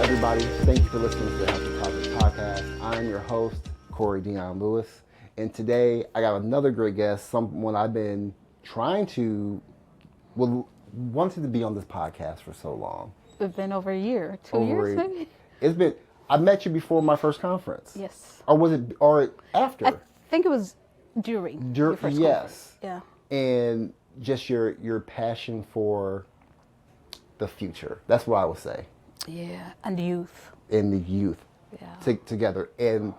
everybody. Thank you for listening to the Healthy Topic Podcast. I'm your host, Cory Lewis. And today I got another great guest, someone I've been wanted to be on this podcast for so long. It's been over a year, 2 years maybe? I met you before my first conference. Yes. Or after? I think it was during your first conference. Yeah. And just your passion for the future. That's what I would say. Yeah, and youth. And the youth. Yeah. Together. And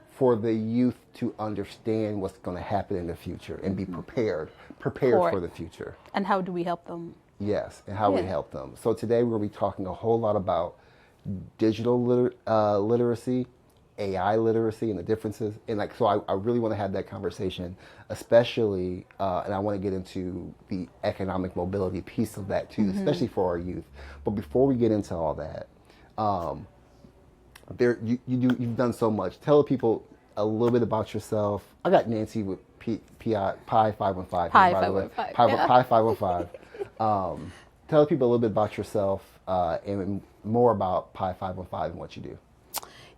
for the youth to understand what's going to happen in the future and be prepared for the future. And how do we help them? Yes, and how we help them. So today we're going to be talking a whole lot about digital literacy, AI literacy, and the differences. And so I really want to have that conversation, especially, and I want to get into the economic mobility piece of that too, especially for our youth. But before we get into all that, you've done so much. Tell people a little bit about yourself. I got Nancy with Pi515. Pi515. Tell people a little bit about yourself and more about Pi515 and what you do.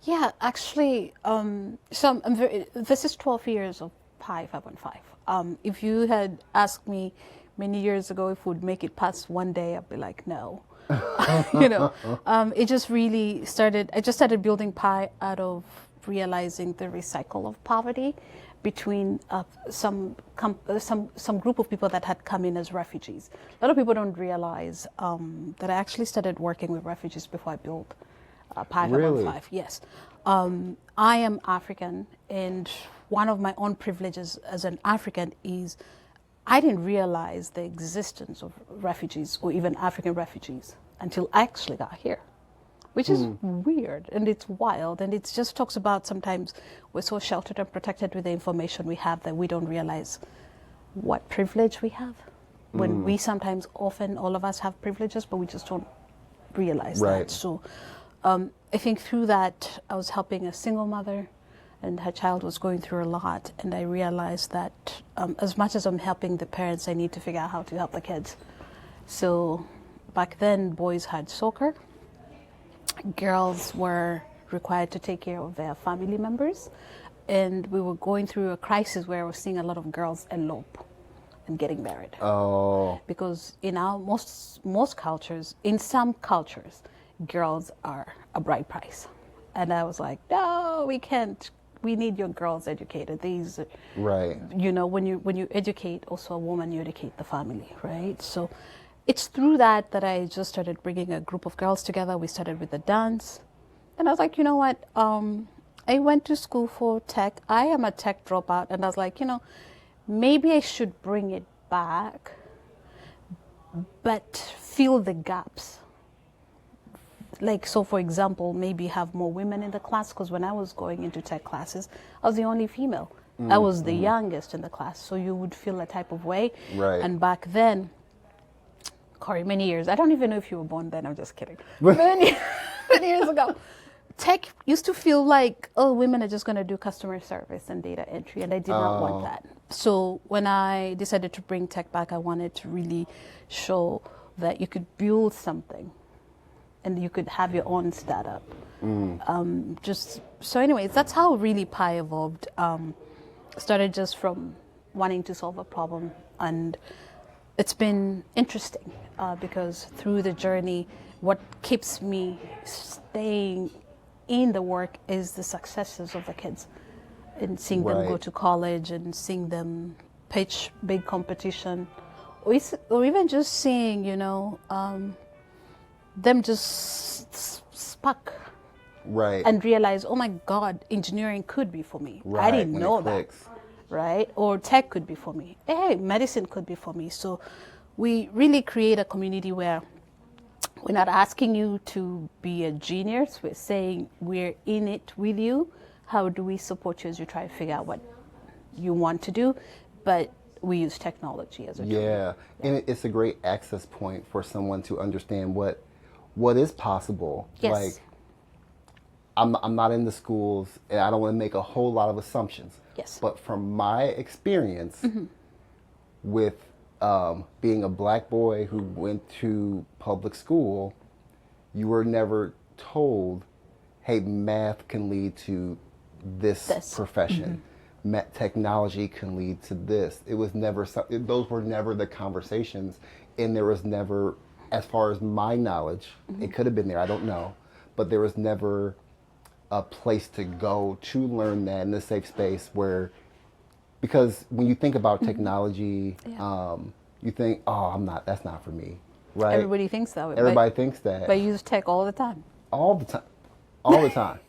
Yeah, actually, this is 12 years of Pi515. If you had asked me many years ago if we'd make it past one day, I'd be like, no. It just really started. I just started building Pi out of realizing the recycle of poverty between some group of people that had come in as refugees. A lot of people don't realize that I actually started working with refugees before I built Pi515. Really? Yes. I am African, and one of my own privileges as an African is I didn't realize the existence of refugees or even African refugees until I actually got here, which is weird and it's wild. And it just talks about sometimes we're so sheltered and protected with the information we have that we don't realize what privilege we have. When we often all of us have privileges, but we just don't realize that. So I think through that, I was helping a single mother, and her child was going through a lot. And I realized that as much as I'm helping the parents, I need to figure out how to help the kids. So back then, boys had soccer. Girls were required to take care of their family members. And we were going through a crisis where I was seeing a lot of girls elope and getting married. Oh. Because in our most cultures, in some cultures, girls are a bride price. And I was like, no, we can't. We need your girls educated. Right. When you educate also a woman, you educate the family, right? So it's through that I just started bringing a group of girls together. We started with the dance. And I was like, you know what? I went to school for tech. I am a tech dropout. And I was like, maybe I should bring it back, but fill the gaps. Like, so for example, maybe have more women in the class, because when I was going into tech classes, I was the only female. I was the youngest in the class, so you would feel a type of way. Right. And back then, Cory, many years, I don't even know if you were born then, I'm just kidding. many years ago, tech used to feel like, oh, women are just going to do customer service and data entry, and I did not want that. So when I decided to bring tech back, I wanted to really show that you could build something and you could have your own startup. So anyways, that's how really Pi evolved. Started just from wanting to solve a problem, and it's been interesting because through the journey, what keeps me staying in the work is the successes of the kids, and seeing them go to college and seeing them pitch big competition, or even just seeing, them just spark. Right. And realize, oh my God, engineering could be for me. Right. I didn't know that. Clicks. Right? Or tech could be for me. Hey, medicine could be for me. So we really create a community where we're not asking you to be a genius. We're saying we're in it with you. How do we support you as you try to figure out what you want to do? But we use technology as a tool. Yeah. And it's a great access point for someone to understand what is possible. Yes. Like, I'm not in the schools, and I don't want to make a whole lot of assumptions. Yes. But from my experience with being a black boy who went to public school, you were never told, hey, math can lead to this profession. Technology can lead to this. It was never, those were never the conversations. And there was never, as far as my knowledge, it could have been there, I don't know, but there was never a place to go to learn that in a safe space where, because when you think about technology, you think, oh, that's not for me, right? Everybody thinks that way. Everybody thinks that. But you use tech all the time. All the time. All the time.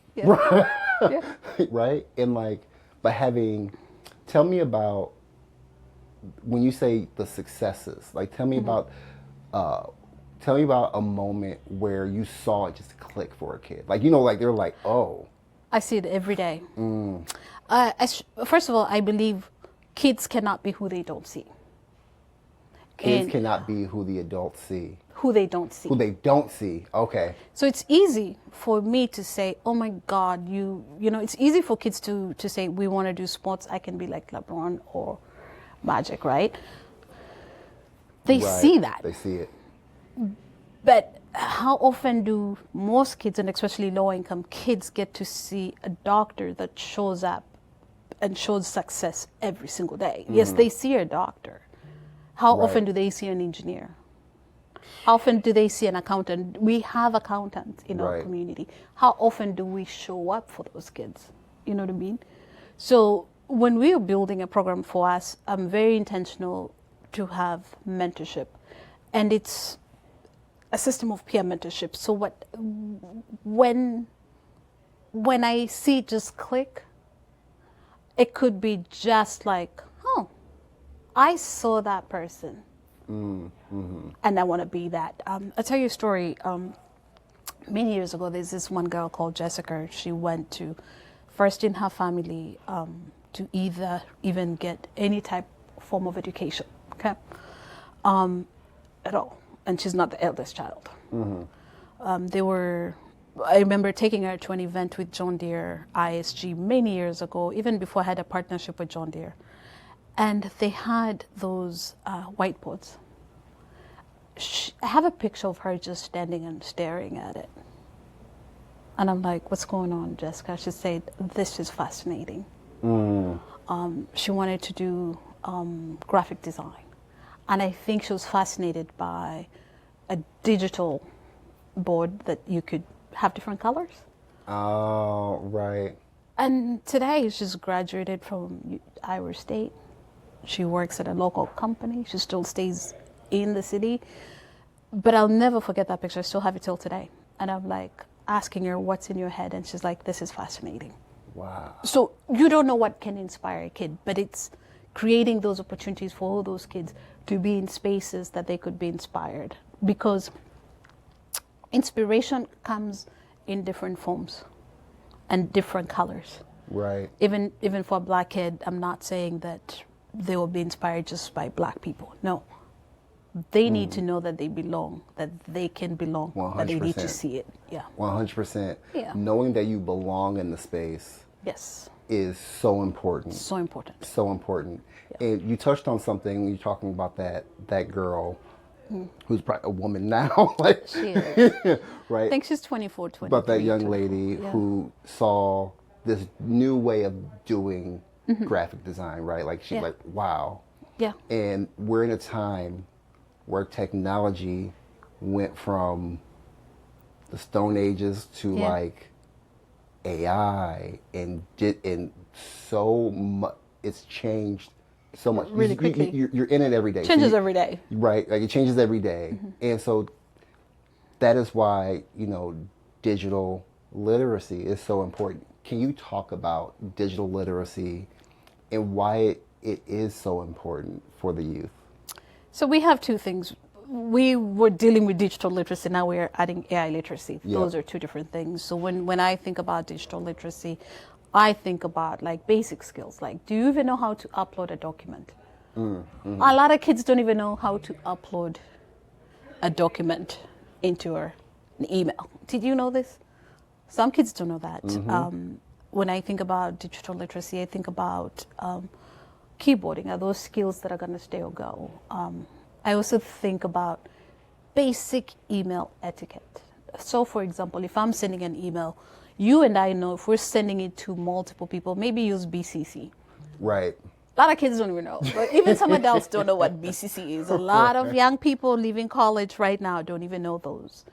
Right? And like, but tell me about, when you say the successes, like tell me about a moment where you saw it just click for a kid. Like, like they're like, oh. I see it every day. First of all, I believe kids cannot be who they don't see. Kids cannot be who the adults see. Who they don't see. Who they don't see. Okay. So it's easy for me to say, oh my God, it's easy for kids to say, we want to do sports. I can be like LeBron or Magic, right? They see that. They see it. But how often do most kids, and especially low-income kids, get to see a doctor that shows up and shows success every single day? Yes, they see a doctor. How often do they see an engineer? How often do they see an accountant? We have accountants in our community. How often do we show up for those kids? You know what I mean? So when we are building a program for us, I'm very intentional to have mentorship. And it's a system of peer mentorship. So when I see it just click, it could be just like, oh, I saw that person. And I want to be that. I'll tell you a story. Many years ago, there's this one girl called Jessica. She went to, first in her family, to even get any type form of education, okay, at all. And she's not the eldest child. I remember taking her to an event with John Deere ISG many years ago, even before I had a partnership with John Deere. And they had those whiteboards. I have a picture of her just standing and staring at it. And I'm like, what's going on, Jessica? She said, this is fascinating. She wanted to do graphic design. And I think she was fascinated by a digital board that you could have different colors. Oh, right. And today she's graduated from Iowa State. She works at a local company. She still stays in the city. But I'll never forget that picture. I still have it till today. And I'm like asking her, what's in your head? And she's like, this is fascinating. Wow. So you don't know what can inspire a kid, but it's creating those opportunities for all those kids to be in spaces that they could be inspired. Because inspiration comes in different forms and different colors. Right. Even for a black kid, I'm not saying that they will be inspired just by black people. No. They need to know that they belong, that they can belong, 100%. that they need to see it. Yeah. 100%. Yeah. Knowing that you belong in the space. Yes. Is so important. So important. So important. Yeah. And you touched on something when you're talking about that girl who's probably a woman now. Like, she is. Right? I think she's 24, 23. But that young lady who saw this new way of doing graphic design, right? Like she's like, wow. Yeah. And we're in a time where technology went from the Stone Ages to like AI and so much. It's changed so much. Really quickly. You're in it every day. Changes every day. Right. Like it changes every day. And so that is why, digital literacy is so important. Can you talk about digital literacy and why it is so important for the youth? So we have two things. We were dealing with digital literacy, now we're adding AI literacy. Those are two different things. So when I think about digital literacy, I think about like basic skills, like do you even know how to upload a document? A lot of kids don't even know how to upload a document into an email. Did you know this? Some kids don't know that. When I think about digital literacy, I think about keyboarding. Are those skills that are going to stay or go? I also think about basic email etiquette. So, for example, if I'm sending an email, you and I know if we're sending it to multiple people, maybe use BCC. Right. A lot of kids don't even know, but even some adults don't know what BCC is. A lot of young people leaving college right now don't even know those.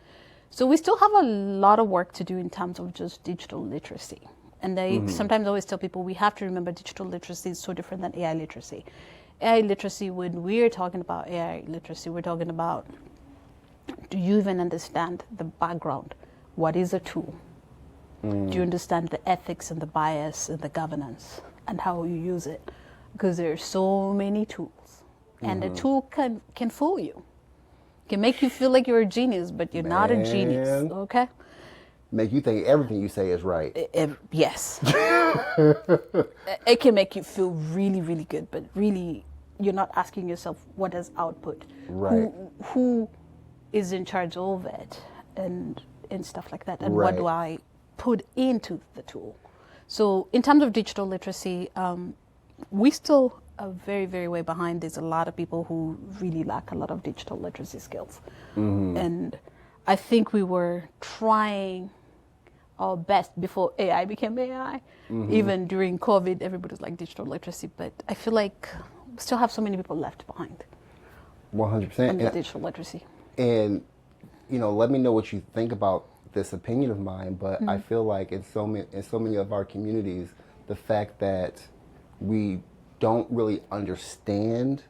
So we still have a lot of work to do in terms of just digital literacy. And I sometimes always tell people we have to remember digital literacy is so different than AI literacy. AI literacy, when we're talking about AI literacy, we're talking about, do you even understand the background? What is a tool? Do you understand the ethics and the bias and the governance and how you use it? Because there are so many tools. And a tool can fool you. Can make you feel like you're a genius, but you're not a genius, okay? Make you think everything you say is right. Yes. It can make you feel really, really good, but really you're not asking yourself, what does output? Right. Who is in charge of it and stuff like that? And what do I put into the tool? So in terms of digital literacy, we still are very, very way behind. There's a lot of people who really lack a lot of digital literacy skills. And I think we were trying our best before AI became AI. Even during COVID, everybody was like digital literacy, but I feel like we still have so many people left behind 100%. on the digital literacy. And, you know, let me know what you think about this opinion of mine, but I feel like in so many of our communities, the fact that we don't really understand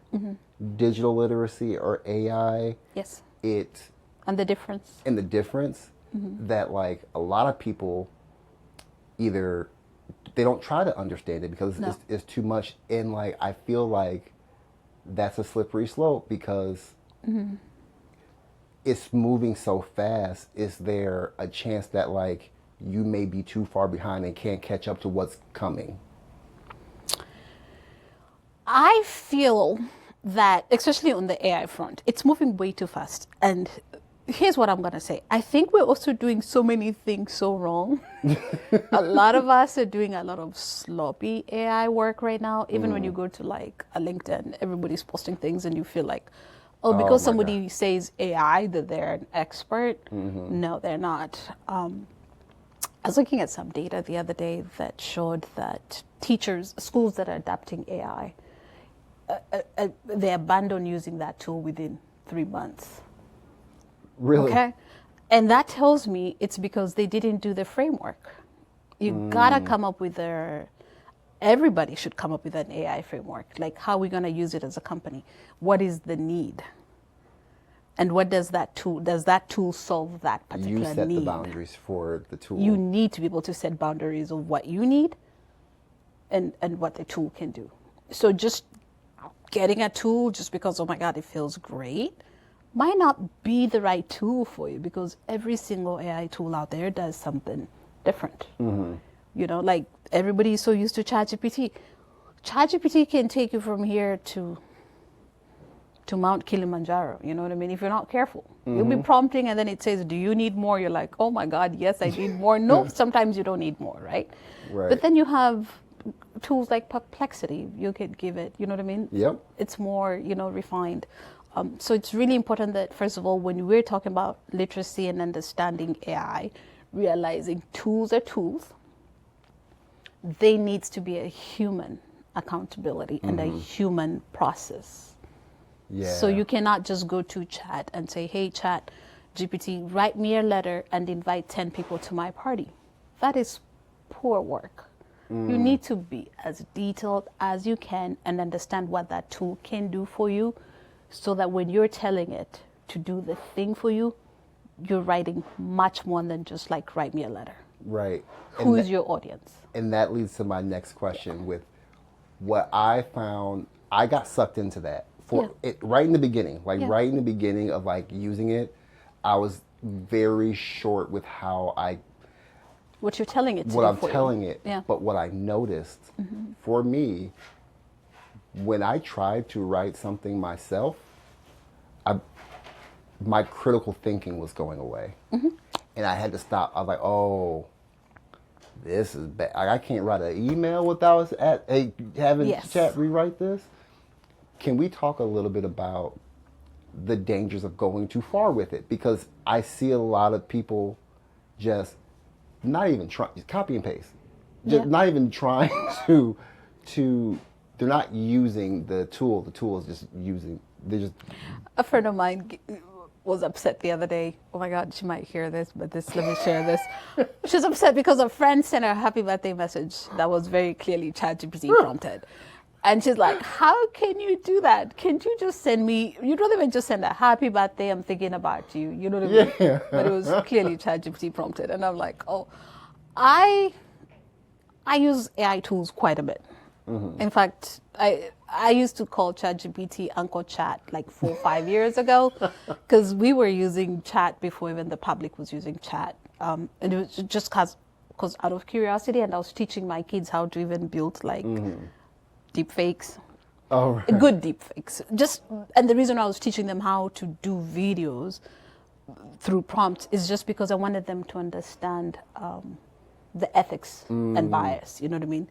digital literacy or AI, Yes. it And the difference. and the difference that like a lot of people either they don't try to understand it because it's too much, and like I feel like that's a slippery slope because it's moving so fast. Is there a chance that like you may be too far behind and can't catch up to what's coming? I feel that, especially on the AI front, it's moving way too fast. And here's what I'm going to say. I think we're also doing so many things so wrong. A lot of us are doing a lot of sloppy AI work right now. Even when you go to like a LinkedIn, everybody's posting things and you feel like, oh, because somebody says AI, that they're an expert. No, they're not. I was looking at some data the other day that showed that schools that are adapting AI, they abandon using that tool within 3 months. Really? Okay. And that tells me it's because they didn't do the framework. You gotta come up with everybody should come up with an AI framework. Like, how are we gonna use it as a company? What is the need? And what does that tool solve that particular need? You set the boundaries for the tool. You need to be able to set boundaries of what you need and what the tool can do. So just getting a tool just because, oh my God, it feels great, might not be the right tool for you, because every single AI tool out there does something different. You know, like everybody's so used to ChatGPT. ChatGPT can take you from here to Mount Kilimanjaro, you know what I mean? If you're not careful, you'll be prompting and then it says, do you need more? You're like, oh my God, yes, I need more. No, sometimes you don't need more, right? But then you have tools like Perplexity. You could give it, you know what I mean? Yep. It's more, refined. So it's really important that, first of all, when we're talking about literacy and understanding AI, realizing tools are tools. They needs to be a human accountability and a human process. Yeah. So you cannot just go to Chat and say, hey, Chat GPT, write me a letter and invite 10 people to my party. That is poor work. You need to be as detailed as you can and understand what that tool can do for you, so that when you're telling it to do the thing for you, you're writing much more than just like, write me a letter. Right. Who's your audience? And that leads to my next question with what I found. I got sucked into that right in the beginning, right in the beginning of like using it. I was very short with what you're telling it to what I'm for telling you. it. Yeah. But what I noticed for me, when I tried to write something myself, my critical thinking was going away. And I had to stop. I was like, oh, this is bad. I can't write an email without having Chat rewrite this. Can we talk a little bit about the dangers of going too far with it, because I see a lot of people just not even trying, copy and paste, just not even trying to they're not using the tool. The tool is just using. They just. A friend of mine was upset the other day. Oh my God, she might hear this, but let me share this. She's upset because a friend sent her a happy birthday message that was very clearly ChatGPT prompted. And she's like, how can you do that? Can't you just send me, you'd rather than just send a happy birthday, I'm thinking about you. You know what I mean? Yeah. But it was clearly ChatGPT prompted. And I'm like, oh, I use AI tools quite a bit. Mm-hmm. In fact, I used to call ChatGPT Uncle Chat like 4 or 5 years ago, because we were using chat before even the public was using chat. And it was just because out of curiosity, and I was teaching my kids how to even build like deep fakes. Oh, right. Good deep fakes. And the reason I was teaching them how to do videos through prompts is just because I wanted them to understand the ethics and bias. You know what I mean?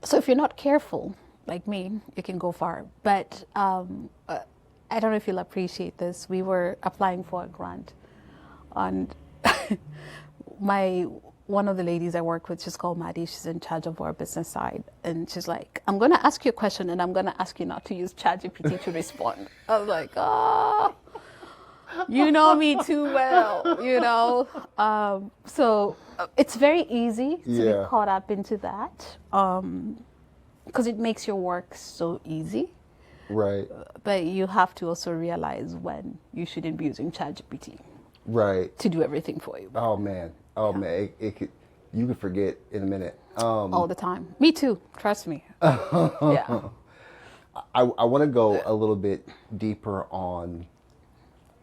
So if you're not careful, like me, you can go far. But I don't know if you'll appreciate this. We were applying for a grant, and one of the ladies I work with, she's called Maddie. She's in charge of our business side, and she's like, "I'm going to ask you a question, and I'm going to ask you not to use ChatGPT to respond." I was like, "Oh, you know me too well, you know." So it's very easy to be caught up into that, because it makes your work so easy. Right. But you have to also realize when you shouldn't be using ChatGPT. Right. To do everything for you. Oh man. Man. It could. You could forget in a minute. All the time. Me too. Trust me. Yeah. I want to go a little bit deeper on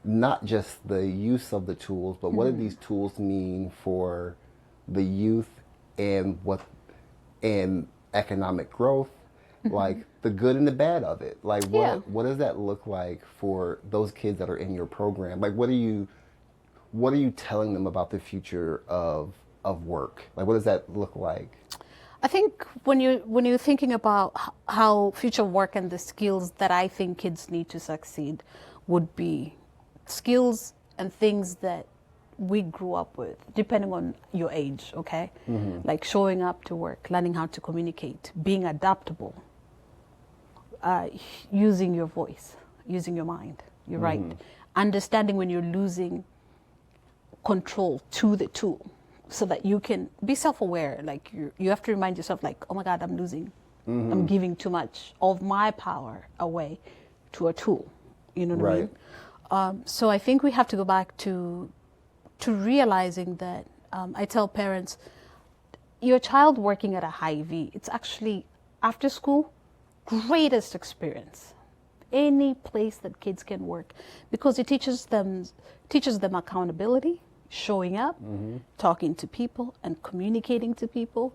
not just the use of the tools, but what do these tools mean for the youth and economic growth, like the good and the bad of it. Like what does that look like for those kids that are in your program? Like what are you telling them about the future of work? Like what does that look like? I think when you're thinking about how future work and the skills that I think kids need to succeed would be skills and things that we grew up with, depending on your age, okay? Like showing up to work, learning how to communicate, being adaptable, using your voice, using your mind, you're right. Understanding when you're losing control to the tool, so that you can be self-aware. Like you have to remind yourself, like, oh my God, I'm losing. I'm giving too much of my power away to a tool. You know what I mean? So I think we have to go back to realizing that I tell parents, your child working at a Hy-Vee, it's actually after school greatest experience. Any place that kids can work, because it teaches them accountability, showing up, talking to people, and communicating to people.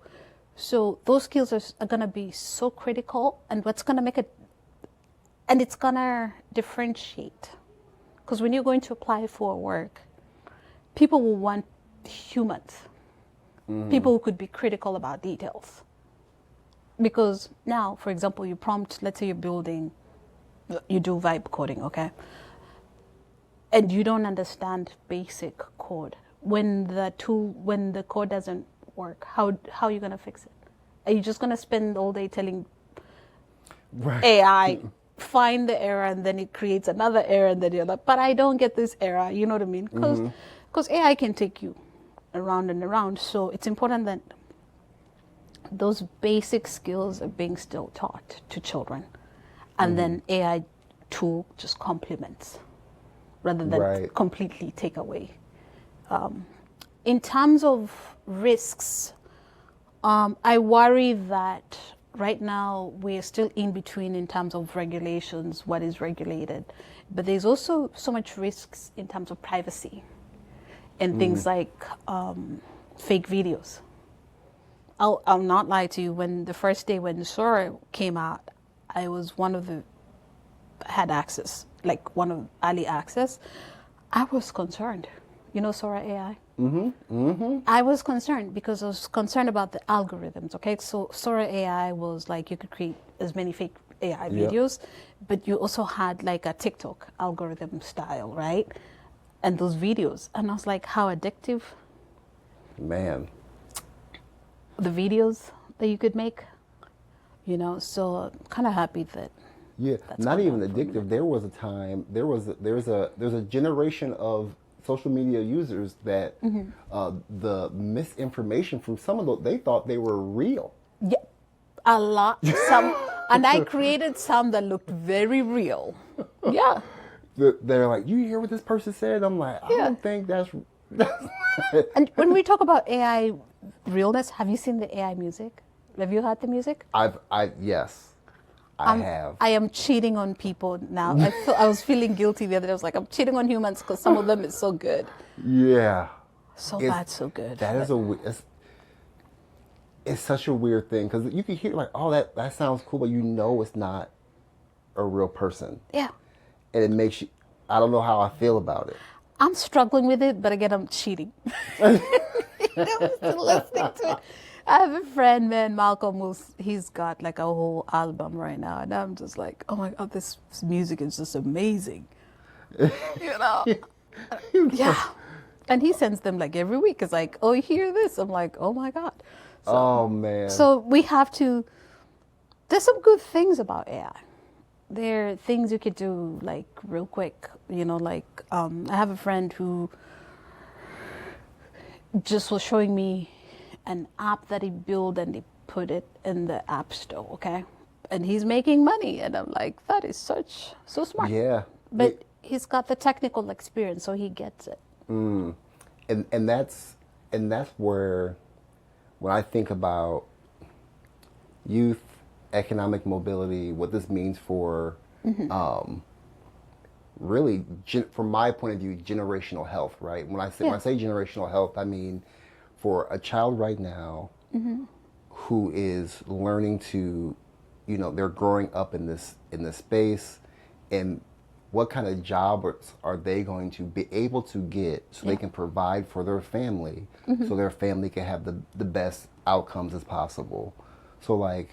So those skills are going to be so critical, and what's going to make it, and it's going to differentiate. Because when you're going to apply for work, people will want humans, people who could be critical about details. Because now, for example, you prompt, let's say you're building, you do vibe coding, okay? And you don't understand basic code. When the code doesn't work, how are you going to fix it? Are you just going to spend all day telling AI, find the error, and then it creates another error, and then you're like, but I don't get this error, you know what I mean? Because AI can take you around and around. So it's important that those basic skills are being still taught to children. And then AI tool just complements rather than completely take away. In terms of risks, I worry that right now we are still in between in terms of regulations, what is regulated. But there's also so much risks in terms of privacy and things like fake videos. I'll not lie to you, when the first day when Sora came out, I was had access, like one of early access. I was concerned. You know Sora AI? I was concerned because I was concerned about the algorithms, okay? So Sora AI was like, you could create as many fake AI Yep. videos, but you also had like a TikTok algorithm style, right? And those videos. And I was like, how addictive Man. the videos that you could make, you know? So I'm kind of happy that Yeah, that's not gone even down for a minute. addictive. There was a time. There's a generation of social media users that the misinformation from some of those, they thought they were real. Yeah, a lot. Some, and I created some that looked very real. Yeah, They're like, you hear what this person said? I'm like, I yeah. don't think that's. And when we talk about AI realness, have you seen the AI music? Have you heard the music? Yes, I have. I am cheating on people now. I was feeling guilty the other day. I was like, I'm cheating on humans because some of them is so good. Yeah. So It's- bad, so good. That is it's such a weird thing because you can hear like, oh, that sounds cool, but you know it's not a real person, Yeah. and it makes you. I don't know how I feel about it. I'm struggling with it, but again, I'm cheating. I'm still listening to it. I have a friend, man, Malcolm, he's got like a whole album right now, and I'm just like, oh my God, this music is just amazing. You know? Yeah. And he sends them like every week. It's like, oh, you hear this? I'm like, oh my God. So, Oh man. so we have to, there's some good things about AI. There are things you could do like real quick, you know, like I have a friend who just was showing me an app that he built and he put it in the app store, okay? And he's making money. And I'm like, that is so smart. Yeah. But he's got the technical experience, so he gets it. And that's where when I think about youth, economic mobility, what this means for really from my point of view, generational health, right? When I say generational health, I mean for a child right now who is learning to, you know, they're growing up in this space, and what kind of jobs are they going to be able to get so they can provide for their family, so their family can have the best outcomes as possible. So like,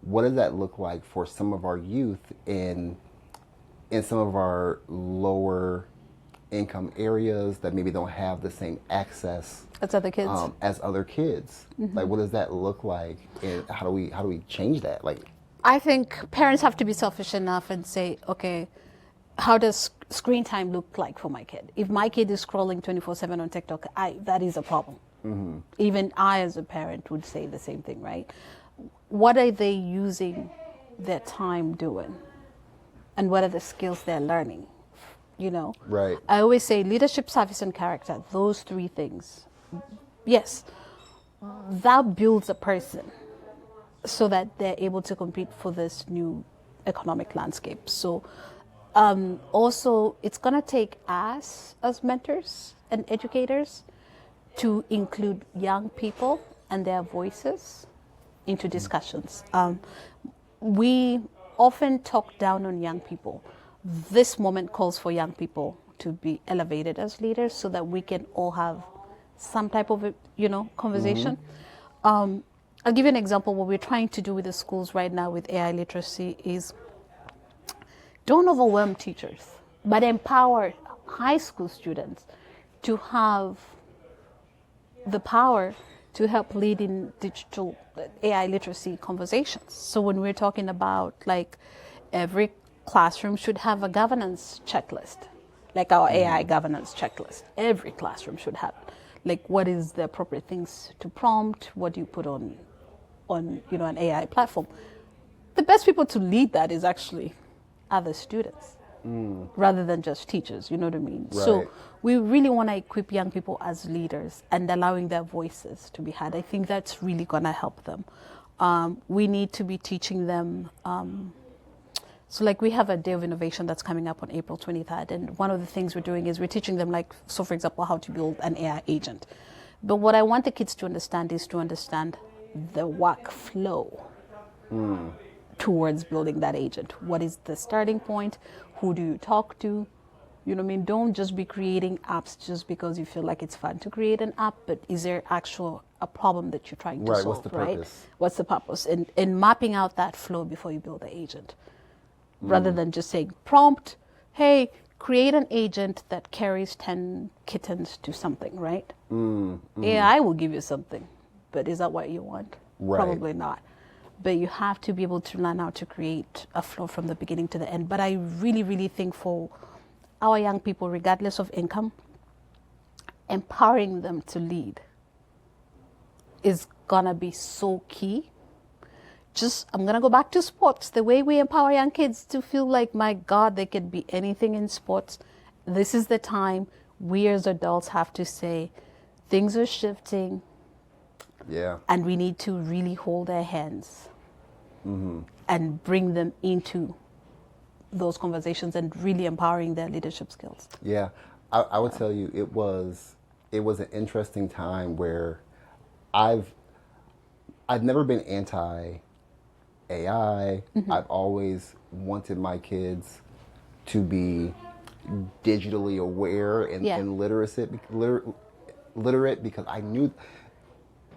what does that look like for some of our youth in some of our lower income areas that maybe don't have the same access As other kids. as other kids? Like, what does that look like, and how do we change that? Like, I think parents have to be selfish enough and say, okay, how does screen time look like for my kid? If my kid is scrolling 24/7 on TikTok, that is a problem. Even I, as a parent, would say the same thing, right? What are they using their time doing? And what are the skills they're learning? You know? Right. I always say leadership, service, and character, those three things. Yes, that builds a person so that they're able to compete for this new economic landscape. So also, it's going to take us as mentors and educators to include young people and their voices into discussions. We often talk down on young people. This moment calls for young people to be elevated as leaders so that we can all have some type of, you know, conversation. I'll give you an example. What we're trying to do with the schools right now with AI literacy is don't overwhelm teachers, but empower high school students to have the power to help lead in digital AI literacy conversations. So when we're talking about like every classroom should have a governance checklist, like our AI governance checklist. Every classroom should have, like, what is the appropriate things to prompt? What do you put on you know, an AI platform? The best people to lead that is actually other students rather than just teachers, you know what I mean? Right. So we really want to equip young people as leaders and allowing their voices to be heard. I think that's really going to help them. We need to be teaching them. So like we have a day of innovation that's coming up on April 23rd. And one of the things we're doing is we're teaching them, like, so for example, how to build an AI agent. But what I want the kids to understand is to understand the workflow towards building that agent. What is the starting point? Who do you talk to? You know what I mean? Don't just be creating apps just because you feel like it's fun to create an app, but is there a problem that you're trying to Right, solve, what's the right? purpose? What's the purpose? And mapping out that flow before you build the agent. Rather than just saying prompt, hey, create an agent that carries 10 kittens to something, right? AI will give you something, but is that what you want? Right. Probably not. But you have to be able to learn how to create a flow from the beginning to the end. But I really, really think for our young people, regardless of income, empowering them to lead is gonna be so key. I'm gonna go back to sports. The way we empower young kids to feel like, my God, they could be anything in sports. This is the time we as adults have to say, things are shifting. Yeah. And we need to really hold their hands and bring them into those conversations and really empowering their leadership skills. Yeah. I would tell you it was an interesting time where I've never been anti AI. I've always wanted my kids to be digitally aware and literate because I knew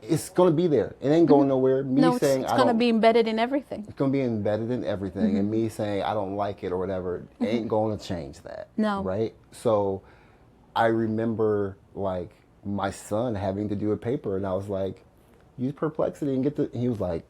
it's going to be there. It ain't going nowhere. It's going to be embedded in everything. It's going to be embedded in everything. And me saying I don't like it or whatever ain't going to change that. No. Right? So I remember like my son having to do a paper and I was like, use Perplexity and get the... And he was like,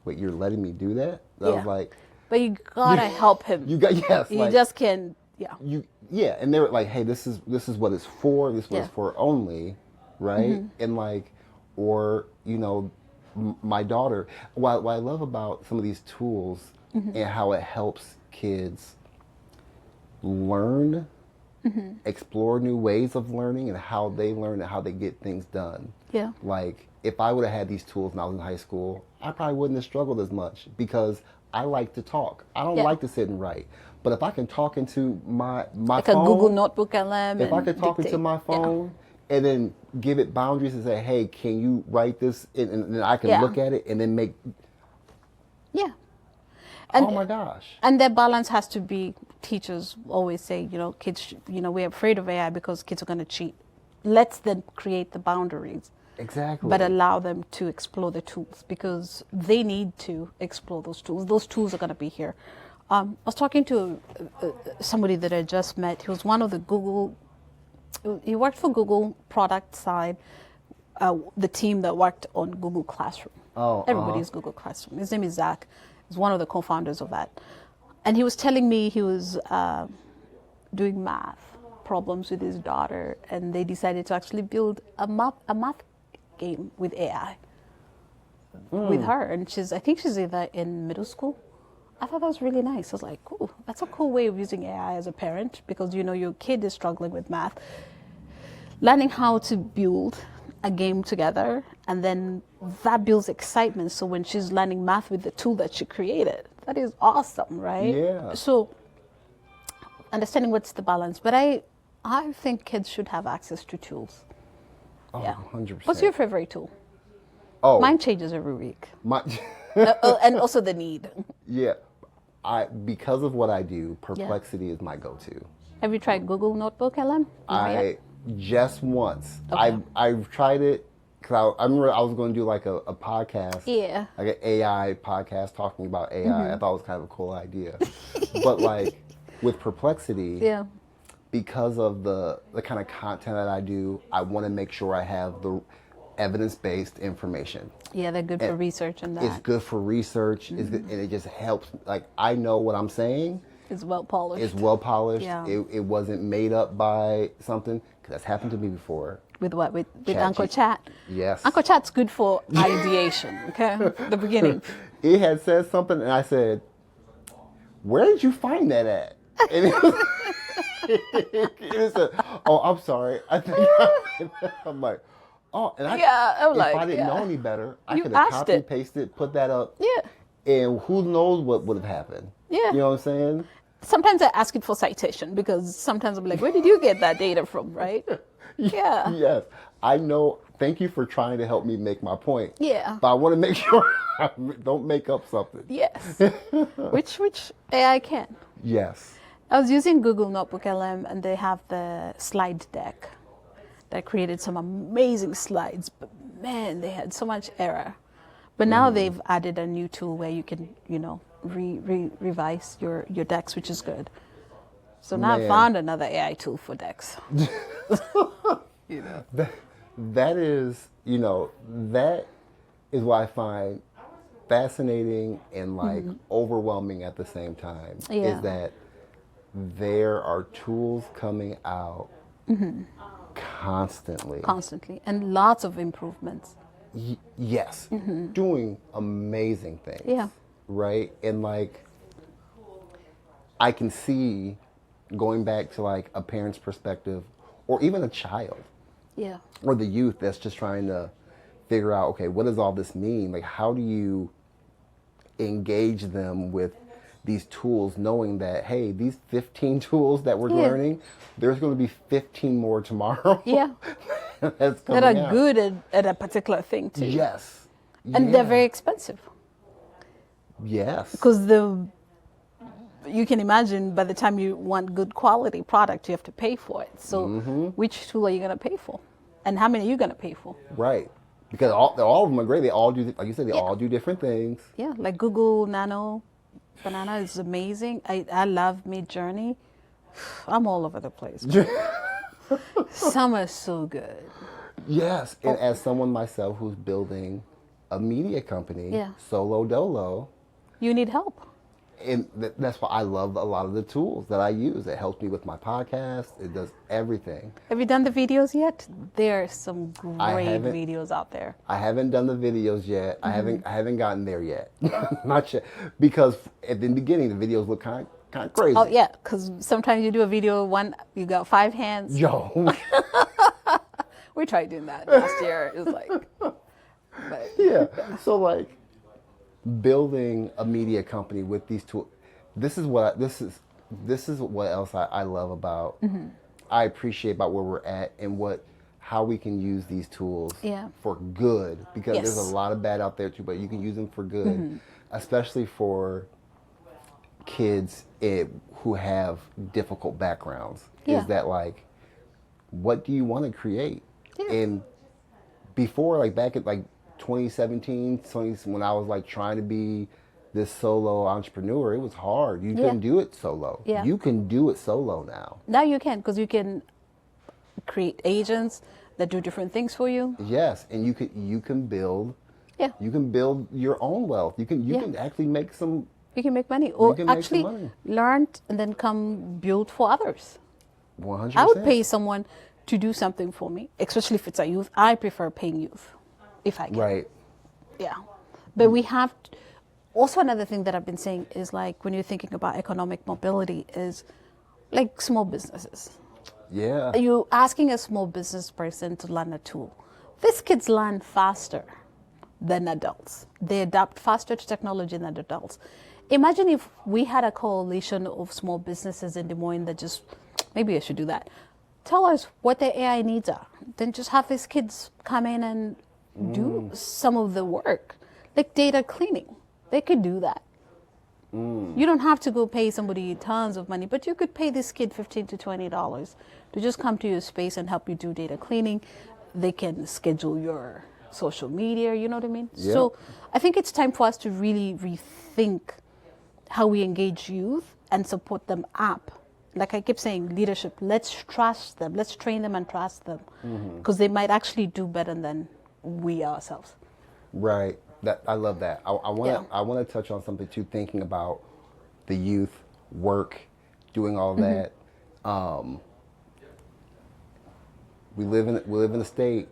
wait, you're letting me do that? I was like... But you got to help him. You just can't... Yeah. And they were like, hey, this is what it's for. This is what it's for only, right? And like, or, you know, my daughter, what I love about some of these tools and how it helps kids learn, explore new ways of learning and how they learn and how they get things done. Yeah. Like, if I would have had these tools when I was in high school, I probably wouldn't have struggled as much because I like to talk. I don't like to sit and write. But if I can talk into my like phone, a Google Notebook LM, if I can talk into my phone and then give it boundaries and say, hey, can you write this? And then I can look at it and then make... Yeah. And, oh my gosh. And their balance has to be, teachers always say, you know, kids, you know, we're afraid of AI because kids are going to cheat. Let's then create the boundaries. Exactly. But allow them to explore the tools because they need to explore those tools. Those tools are going to be here. I was talking to somebody that I just met. He was one of the he worked for Google product side, the team that worked on Google Classroom. Everybody's Google Classroom. His name is Zach. He's one of the co-founders of that. And he was telling me he was doing math problems with his daughter, and they decided to actually build a math game with AI with her. And I think she's either in middle school. I thought that was really nice. I was like, cool, that's a cool way of using AI as a parent because, you know, your kid is struggling with math. Learning how to build a game together, and then that builds excitement. So when she's learning math with the tool that she created, that is awesome, right? Yeah. So understanding what's the balance. But I think kids should have access to tools. Oh, Yeah. 100%. What's your favorite tool? Oh. Mine changes every week. And also the need. Yeah. Because of what I do, Perplexity is my go-to. Have you tried Google Notebook LM? Just once. Okay. I've tried it because I remember I was going to do like a podcast. Yeah. Like an AI podcast talking about AI. I thought it was kind of a cool idea. But like with Perplexity, because of the kind of content that I do, I want to make sure I have the evidence-based information. Yeah, they're good for research and that. It's good for research. It's good, and it just helps. Like, I know what I'm saying. It's well polished. It's well polished. Yeah. It wasn't made up by something. Because that's happened to me before. With what? With Uncle Chat? Yes. Uncle Chat's good for ideation, okay? The beginning. It had said something, and I said, where did you find that at? And it said, oh, I'm sorry. I think I'm like, oh, and I'm if like, I didn't know any better, I You could have asked copy it. pasted, put that up. Yeah. And who knows what would have happened. Yeah. You know what I'm saying? Sometimes I ask it for citation because sometimes I'm like, where did you get that data from, right? Yeah. Yes. I know. Thank you for trying to help me make my point. Yeah. But I want to make sure I don't make up something. Yes. which AI can. Yes. I was using Google Notebook LM, and they have the slide deck that created some amazing slides. But man, they had so much error. But now they've added a new tool where you can, revise your decks, which is good. So now I found another AI tool for decks. That is, that is what I find fascinating and like overwhelming at the same time. Yeah. Is that there are tools coming out constantly. Constantly. And lots of improvements. Yes. Doing amazing things. Yeah. Right? And like, I can see going back to like a parent's perspective or even a child. Yeah. Or the youth that's just trying to figure out, okay, what does all this mean? Like, how do you engage them with these tools, knowing that, hey, these 15 tools that we're learning, there's going to be 15 more tomorrow. Yeah. That are good at a particular thing too. Yes. And they're very expensive. Yes. Because you can imagine by the time you want good quality product, you have to pay for it. So which tool are you going to pay for? And how many are you going to pay for? Right. Because all of them are great. They all do, like you said, they all do different things. Yeah, like Google Nano Banana is amazing. I love Midjourney. I'm all over the place. Some are so good. Yes. And as someone myself who's building a media company, solo dolo. You need help. And that's why I love a lot of the tools that I use. It helps me with my podcast. It does everything. Have you done the videos yet? There are some great videos out there. I haven't done the videos yet. I haven't gotten there yet. Not yet. Because at the beginning, the videos look kind of crazy. Oh yeah, because sometimes you do a video, you got 5 hands. Yo. We tried doing that last year. It was like, but. Yeah. So like, building a media company with these tools, this is what else I love about, I appreciate about where we're at and how we can use these tools for good, because there's a lot of bad out there too, but you can use them for good, especially for kids who have difficult backgrounds. Is that like, what do you want to create? And before, like back at like 2017, when I was like trying to be this solo entrepreneur, it was hard. You couldn't do it solo. Yeah. You can do it solo now. Now you can, because you can create agents that do different things for you. Yes, and you can build. Yeah. You can build your own wealth. You can actually make some. You can make money, or actually learn and then come build for others. 100%. I would pay someone to do something for me, especially if it's a youth. I prefer paying youth, if I can. Right. Yeah. But we have also another thing that I've been saying is like when you're thinking about economic mobility is like small businesses. Yeah. You're asking a small business person to learn a tool. These kids learn faster than adults. They adapt faster to technology than adults. Imagine if we had a coalition of small businesses in Des Moines that just, maybe I should do that. Tell us what their AI needs are. Then just have these kids come in and do some of the work. Like data cleaning. They could do that. You don't have to go pay somebody tons of money, but you could pay this kid $15 to $20 to just come to your space and help you do data cleaning. They can schedule your social media, you know what I mean? Yeah. So I think it's time for us to really rethink how we engage youth and support them up. Like I keep saying, leadership, let's trust them. Let's train them and trust them, because they might actually do better than we ourselves. Right. I love that. I want to touch on something too, thinking about the youth, work, doing all of that. We live in a state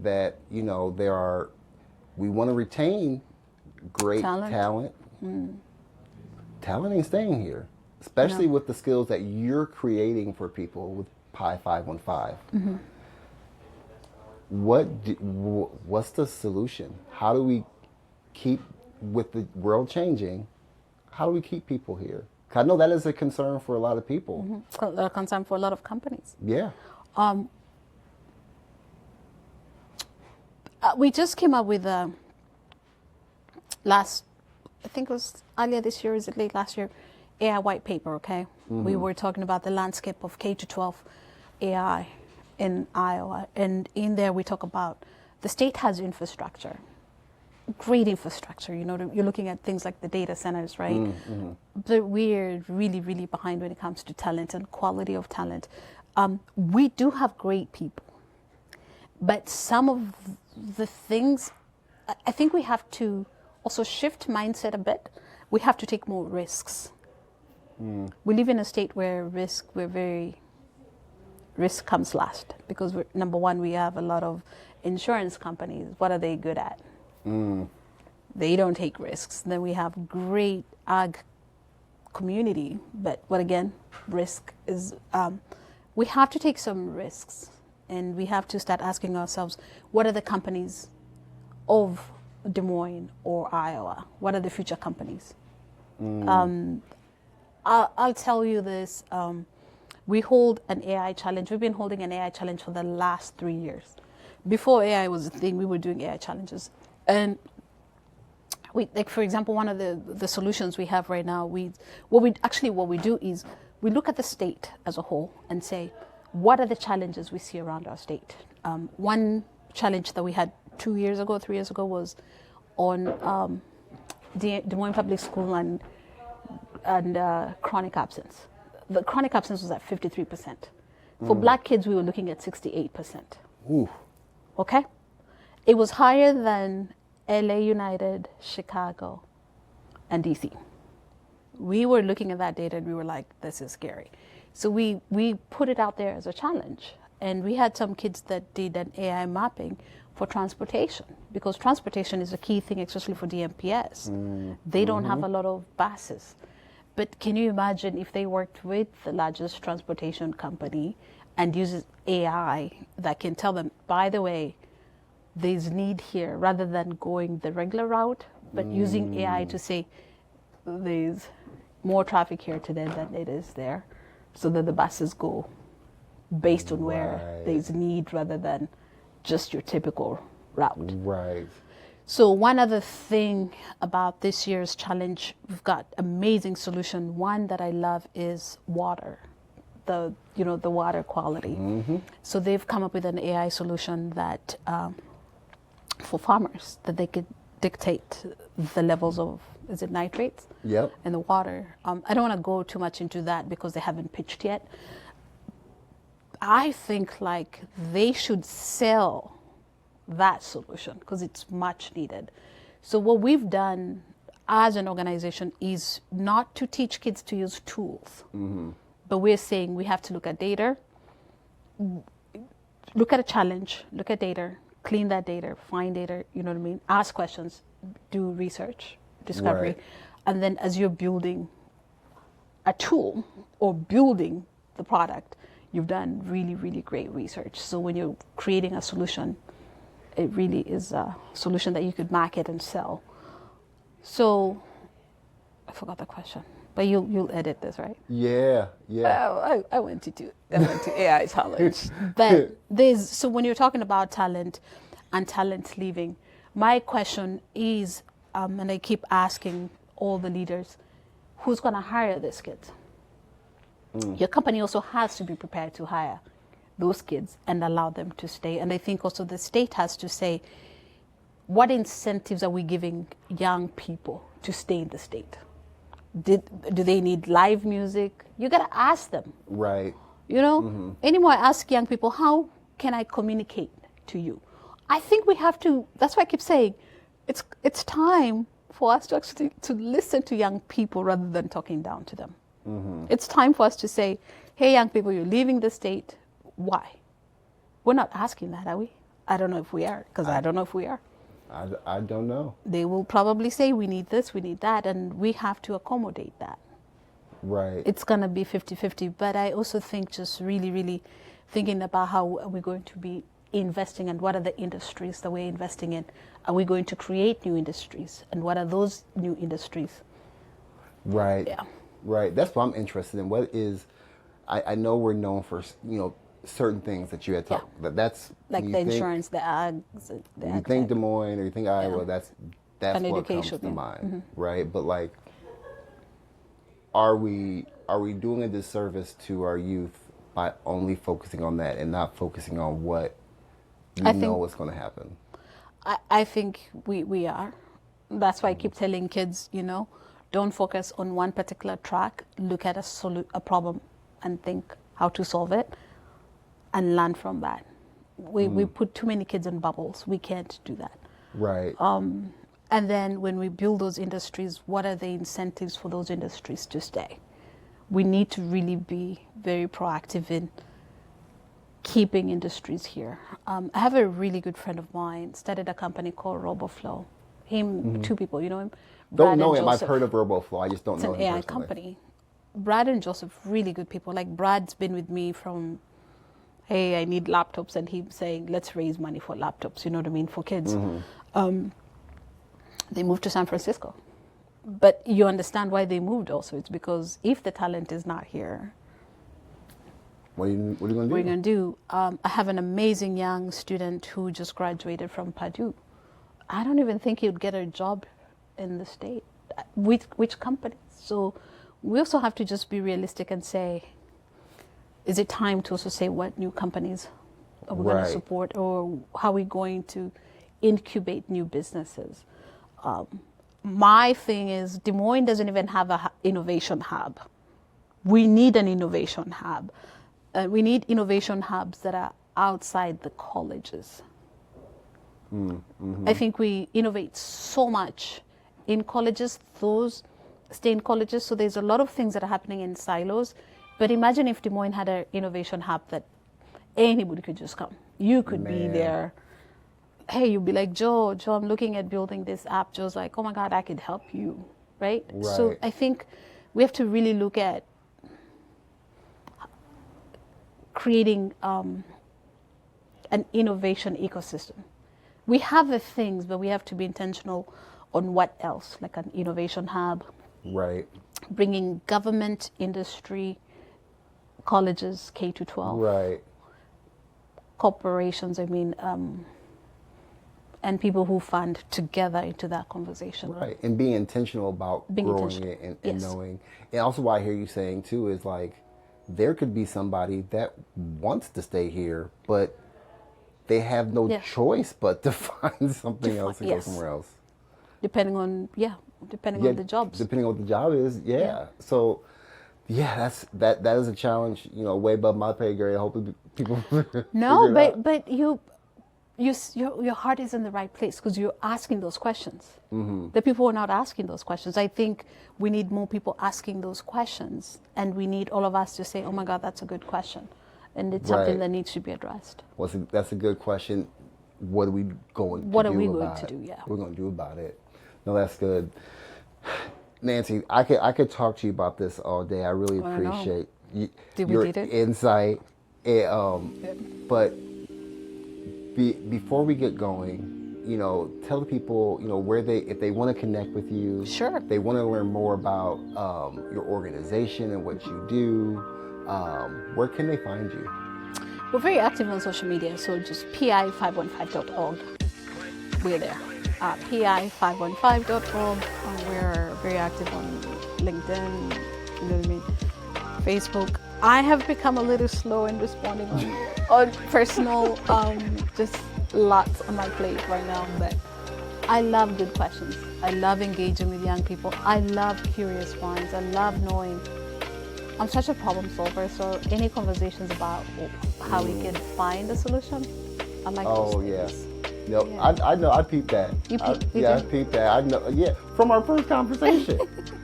that, we want to retain great talent. Talent ain't staying here, especially with the skills that you're creating for people with Pi515. What's the solution? How do we keep, with the world changing, how do we keep people here? 'Cause I know that is a concern for a lot of people. A concern for a lot of companies. Yeah. We just came up with I think it was earlier this year, is it late last year, AI white paper, okay? We were talking about the landscape of K to 12 AI in Iowa. And in there we talk about the state has infrastructure, great infrastructure. You know, you're looking at things like the data centers, right? But we're really, really behind when it comes to talent and quality of talent. We do have great people, but some of the things, I think we have to also shift mindset a bit. We have to take more risks. We live in a state where risk comes last because number one, we have a lot of insurance companies. What are they good at? They don't take risks. Then we have great ag community, but what again, risk is, we have to take some risks, and we have to start asking ourselves, what are the companies of Des Moines or Iowa? What are the future companies? I'll tell you this. We hold an AI challenge. We've been holding an AI challenge for the last 3 years. Before AI was a thing, we were doing AI challenges. And like for example, one of the solutions we have right now, what we do is we look at the state as a whole and say, what are the challenges we see around our state? One challenge that we had 3 years ago was on Des Moines Public School and chronic absence. The chronic absence was at 53%. For black kids, we were looking at 68%. Ooh. Okay? It was higher than LA United, Chicago, and DC. We were looking at that data and we were like, this is scary. So we put it out there as a challenge. And we had some kids that did an AI mapping for transportation, because transportation is a key thing, especially for DMPS. They don't have a lot of buses. But can you imagine if they worked with the largest transportation company and uses AI that can tell them, by the way, there's need here, rather than going the regular route, but using AI to say, there's more traffic here today than it is there, so that the buses go based on where there's need rather than just your typical route. Right. So one other thing about this year's challenge, we've got amazing solution. One that I love is water, the water quality. So they've come up with an AI solution that for farmers, that they could dictate the levels of, is it nitrates? Yep. In the water. I don't want to go too much into that because they haven't pitched yet. I think like they should sell that solution because it's much needed. So what we've done as an organization is not to teach kids to use tools, but we're saying we have to look at data, look at a challenge, look at data, clean that data, find data, you know what I mean? Ask questions, do research, discovery. Right. And then as you're building a tool or building the product, you've done really, really great research. So when you're creating a solution, it really is a solution that you could market and sell. So I forgot the question, but you'll edit this, right? Yeah. I went to AI challenge. But so when you're talking about talent and talent leaving, my question is, and I keep asking all the leaders, who's going to hire these kids? Your company also has to be prepared to hire those kids and allow them to stay. And I think also the state has to say, what incentives are we giving young people to stay in the state? Do they need live music? You got to ask them. Right. You know, anymore, I ask young people, how can I communicate to you? I think we have to, that's why I keep saying, it's time for us to actually to listen to young people rather than talking down to them. It's time for us to say, hey, young people, you're leaving the state. Why? We're not asking that, are we? I don't know if we are, because I don't know if we are. I don't know. They will probably say, we need this, we need that, and we have to accommodate that. Right. It's going to be 50-50, but I also think just really, really thinking about how are we going to be investing and what are the industries that we're investing in? Are we going to create new industries? And what are those new industries? Right. Yeah. Right. That's what I'm interested in. What is, I know we're known for, certain things that you had talked about. That's like the insurance, the ag. You think Des Moines or you think Iowa, that's and what education, comes to mind, right? But like, are we doing a disservice to our youth by only focusing on that and not focusing on what we know is going to happen? I think we are. That's why I keep telling kids, don't focus on one particular track. Look at a problem and think how to solve it and learn from that. We put too many kids in bubbles. We can't do that. Right. And then when we build those industries, what are the incentives for those industries to stay? We need to really be very proactive in keeping industries here. I have a really good friend of mine, started a company called RoboFlow. Two people, you know him? Don't know him. I've heard of RoboFlow. I just don't know him It's an AI personally. company. Brad and Joseph, really good people. Like Brad's been with me from, hey, I need laptops, and him saying, let's raise money for laptops, you know what I mean, for kids. They moved to San Francisco. But you understand why they moved also. It's because if the talent is not here, what are you going to do? what are you going to do? I have an amazing young student who just graduated from Purdue. I don't even think he'd get a job in the state. With which company? So we also have to just be realistic and say, is it time to also say what new companies are we going to support, or how are we going to incubate new businesses? My thing is, Des Moines doesn't even have an innovation hub. We need an innovation hub. We need innovation hubs that are outside the colleges. I think we innovate so much in colleges, those stay in colleges, so there's a lot of things that are happening in silos. But imagine if Des Moines had an innovation hub that anybody could just come. You could be there. Hey, you'd be like, Joe, I'm looking at building this app. Joe's like, oh my God, I could help you, right? So I think we have to really look at creating an innovation ecosystem. We have the things, but we have to be intentional on what else, like an innovation hub. Right. Bringing government, industry, colleges, K to 12. Right. Corporations, and people who fund together into that conversation. Right, and being intentional about growing it and knowing. And also what I hear you saying too is like, there could be somebody that wants to stay here, but they have no choice but to find something else and go somewhere else. Depending on the jobs. Depending on what the job is, So, that is a challenge, way above my pay grade. Hopefully people No, but your heart is in the right place because you're asking those questions. The people are not asking those questions. I think we need more people asking those questions, and we need all of us to say, oh my God, that's a good question. And it's something that needs to be addressed. Well, that's a good question. What are we going to do? What are we going to do? Yeah. What are we going to do about it? No, that's good. Nancy, I could talk to you about this all day. I really appreciate your insight. But before we get going, tell the people, where if they want to connect with you. Sure. If they want to learn more about your organization and what you do, where can they find you? We're very active on social media, so just pi515.org. We're there. pi515.org. We're very active on LinkedIn, you know what I mean, Facebook. I have become a little slow in responding on personal, just lots on my plate right now, but I love good questions. I love engaging with young people. I love curious minds. I love knowing. I'm such a problem solver, so any conversations about how we can find a solution, I like those things. No, I know. I peeped that. I peeped that. I know. Yeah, from our first conversation,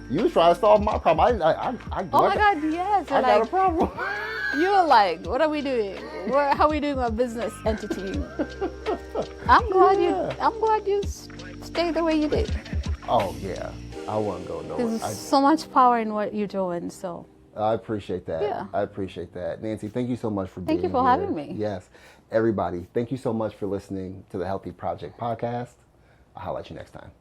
you was trying to solve my problem. I oh my God, yes. I got a problem. You were like, what are we doing? How are we doing our business entity? I'm glad you stayed the way you did. Oh yeah, I wouldn't go nowhere. There's so much power in what you're doing. So I appreciate that. Yeah. I appreciate that. Nancy, thank you so much for being here. Thank you for having me. Yes. Everybody, thank you so much for listening to the Healthy Project podcast. I'll holler at you next time.